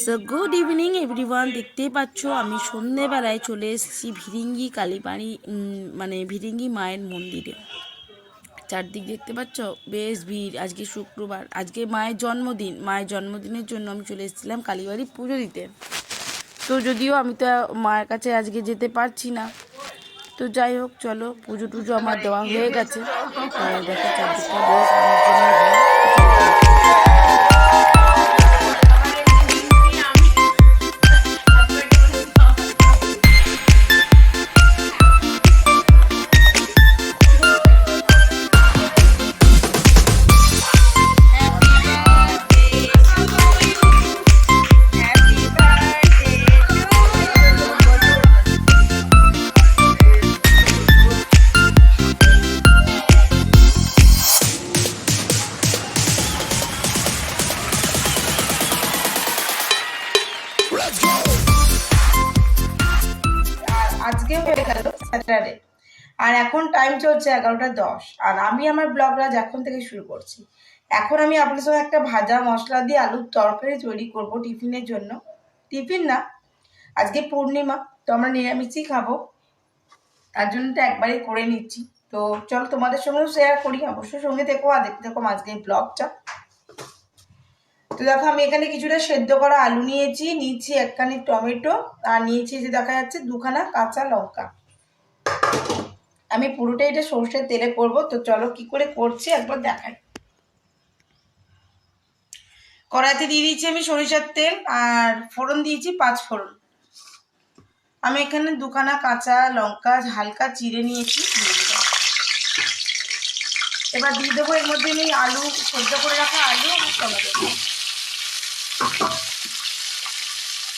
So good evening everyone. দেখতেই পাচ্ছ আমি সন্ধেবেলায় চলে এসেছি ভিরিঙ্গি কালীবাড়ি, মানে ভিরিঙ্গি মায়ের মন্দিরে। চারদিক দেখতে পাচ্ছ বেশ ভিড়। আজকে শুক্রবার, আজকে মায়ের জন্মদিন। মায়ের জন্মদিনের জন্য আমি চলে এসেছিলাম কালীবাড়ি পুজো দিতে। তো যদিও আমি তো মায়ের কাছে আজকে যেতে পারছি না, তো যাই হোক চলো, পুজো টুজো আমার দেওয়া হয়ে গেছে। দেখো চারদিকটা বেশ আজকে হয়ে গেল স্যাটারডে, আর এখন টাইম চলছে 11টা 10। আর আমি আমার ব্লগটা এখন থেকে শুরু করছি। এখন আমি আপনার সঙ্গে একটা ভাজা মশলা দিয়ে আলুর তরকারি তৈরি করব টিফিনের জন্য। টিফিন না, আজকে পূর্ণিমা, তো আমরা নিরামিষই খাবো, তার জন্য তো একবারই করে নিচ্ছি। তো চলো তোমাদের সঙ্গেও শেয়ার করি, অবশ্যই সঙ্গে থেকো আর দেখতে থাকো আজকে ব্লগটা। তো দেখো আমি এখানে কিছুটা সেদ্ধ করা আলু নিয়েছি একখানি টমেটো, আর নিয়েছি যে দেখা যাচ্ছে 2খানা কাঁচা লঙ্কা। আমি পুরোটাই এটা সর্ষের তেলে করব। তো চলো কি করে করছি একবার দেখাই। কড়াইতে দিয়ে দিয়েছি আমি সরিষার তেল, আর ফোড়ন দিয়েছি 5 ফোড়ন। আমি এখানে 2খানা কাঁচা লঙ্কা হালকা চিড়ে নিয়েছি, এবার দিয়ে দেবো এর মধ্যে আমি আলু, সেদ্ধ করে রাখা আলু আর টমেটো।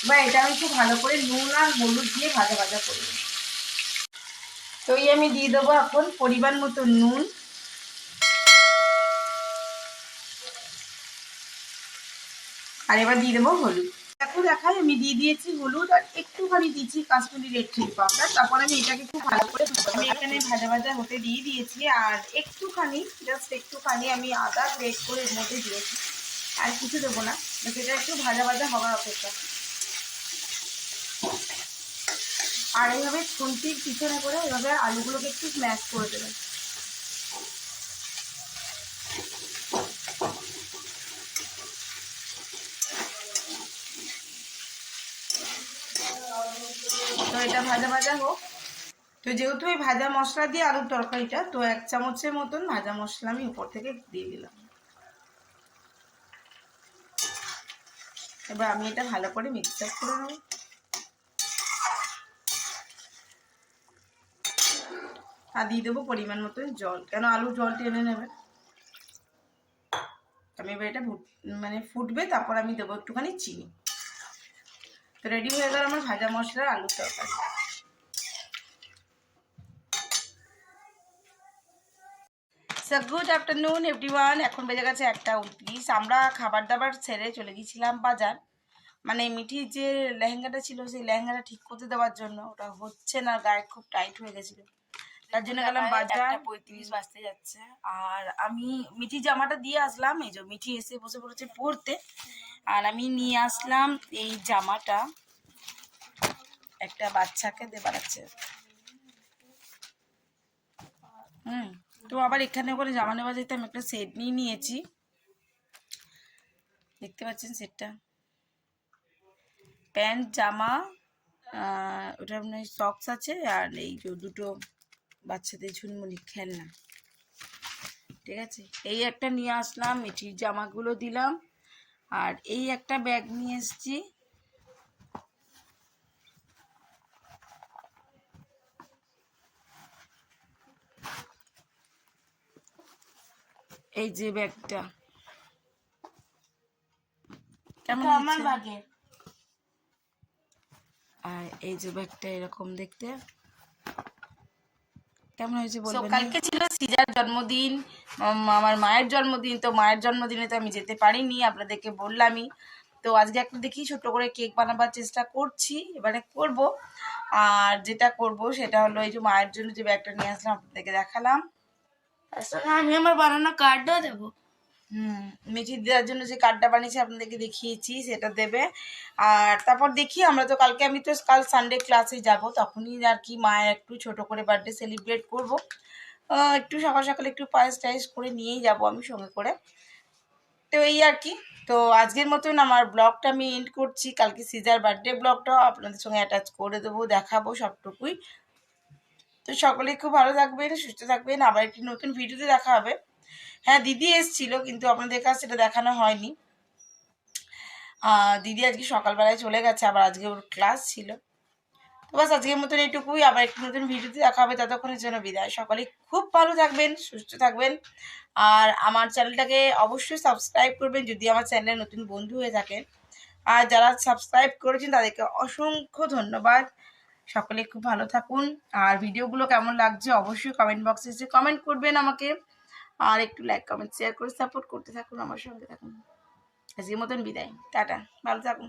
এবার এটা আমি খুব ভালো করে নুন আর হলুদ দিয়ে ভাজা ভাজা করবো। তো আমি দিয়ে দেবো এখন পরিমাণ মতো নুন, আর এবার দিয়ে দেবো হলুদ। দেখো দেখাই আমি দিয়ে দিয়েছি হলুদ, আর একটুখানি দিয়েছি কাশ্মীরি রেড চিলি পাউডার। তারপর আমি এটাকে খুব ভালো করে আমি এখানে ভাজা ভাজা হতে দিয়ে দিয়েছি, আর একটুখানি জাস্ট একটুখানি আমি আদা গ্রেট করে এর মধ্যে দিয়েছি, আর কিছু দেবো না। সেটা একটু ভাজা ভাজা হওয়ার অপেক্ষা। আর এইভাবে খুন্তির পিছনে করে এভাবে আলুগুলোকে একটু স্ম্যাশ করে দেবেন। তো এটা ভাজা ভাজা হোক। তো যেহেতু এই ভাজা মশলা দিয়ে আলুর তরকারিটা, তো 1 চামচের মতন ভাজা মশলা আমি উপর থেকে দিয়ে দিলাম। এবার আমি এটা ভালো করে মিক্স আপ করে নেব। আর দিয়ে দেবো পরিমাণ মতন জল, কেন আলু জল টেনে নেবে। আমি এবার এটা মানে ফুটবে, তারপর আমি দেবো একটুখানি চিনি। তো রেডি হয়ে গেল আমার ভাজা মশলার আলুর তরকারি। Good afternoon everyone. এখন বেজে গেছে 1:29। আমরা খাবার দাবার ছেড়ে চলে গেছিলাম বাজার, মানে মিঠির যে লেহেঙ্গাটা ছিল সেই লেহেঙ্গাটা ঠিক করতে দেওয়ার জন্য। ওটা হচ্ছে না, গায়ে খুব টাইট হয়ে গেছিল, তার জন্য গেলাম বাজার। 1:35 বাজতে যাচ্ছে, আর আমি মিঠি জামাটা দিয়ে আসলাম। এই যে মিঠি এসে বসে পড়েছে পরতে, আর আমি নিয়ে আসলাম এই জামাটা একটা বাচ্চাকে দেবার আছে। তো আবার এখানে করে জামা নেওয়া যেতে আমি একটা সেট নিয়ে নিয়েছি, দেখতে পাচ্ছেন সেটটা। প্যান্ট জামা, ওটার মানে সক্স আছে, আর এই যে দুটো বাচ্চাদের ঝুনমুনি খেলনা। ঠিক আছে, এই একটা নিয়ে আসলাম, মিঠির জামাগুলো দিলাম, আর এই একটা ব্যাগ নিয়ে এসেছি। এই যে ব্যাগটা কেমন আমার ব্যাগে, আর এই যে ব্যাগটা এরকম দেখতে কেমন হয়েছে বলবেন। কালকে ছিল সিজার জন্মদিন, আমার মায়ের জন্মদিন। তো মায়ের জন্মদিনে তো আমি যেতে পারিনি, আপনাদেরকে বললামই। তো আজকে একটা দেখি ছোট করে কেক বানাবার চেষ্টা করছি, এবারে করব। আর যেটা করব সেটা হলো এই যে মায়ের জন্য যে ব্যাগটা নিয়ে আসলাম আপনাদেরকে দেখালাম, তার সঙ্গে আমি আমার বানানো কার্ডও দেবো। মিঠি দেওয়ার জন্য যে কার্ডটা বানিয়েছি আপনাদেরকে দেখিয়েছি, সেটা দেবে। আর তারপর দেখি আমরা তো কালকে, আমি তো কাল সানডে ক্লাসে যাব, তখনই আর কি মায়ের একটু ছোট করে বার্থডে সেলিব্রেট করব। একটু সকাল সকালে একটু পায়েস টায়েস করে নিয়েই যাব আমি সঙ্গে করে। তো এই আর কি। তো আজকের মতন আমার ব্লগটা আমি এন্ড করছি। কালকে সিজার বার্থডে ব্লগটাও আপনাদের সঙ্গে অ্যাটাচ করে দেবো, দেখাবো সবটুকুই। তো সকলেই খুব ভালো থাকবেন, সুস্থ থাকবেন। আবার একটি নতুন ভিডিওতে দেখা হবে। হ্যাঁ, দিদি এসেছিল, কিন্তু আপনাদের কাছে সেটা দেখানো হয়নি। দিদি আজকে সকালবেলায় চলে গেছে, আবার আজকে ওর ক্লাস ছিল। তো বাস আজকের মতন এইটুকুই। আবার একটি নতুন ভিডিওতে দেখা হবে, ততক্ষণের জন্য বিদায়। সকলে খুব ভালো থাকবেন, সুস্থ থাকবেন। আর আমার চ্যানেলটাকে অবশ্যই সাবস্ক্রাইব করবেন যদি আমার চ্যানেলে নতুন বন্ধু হয়ে থাকেন। আর যারা সাবস্ক্রাইব করেছেন তাদেরকে অসংখ্য ধন্যবাদ। সকলে খুব ভালো থাকুন। আর ভিডিওগুলো কেমন লাগছে অবশ্যই কমেন্ট বক্সে এসে কমেন্ট করবেন আমাকে। আর একটু লাইক কমেন্ট শেয়ার করে সাপোর্ট করতে থাকুন, আমার সঙ্গে থাকুন। আজকের মতন বিদায়, টাটা, ভালো থাকুন।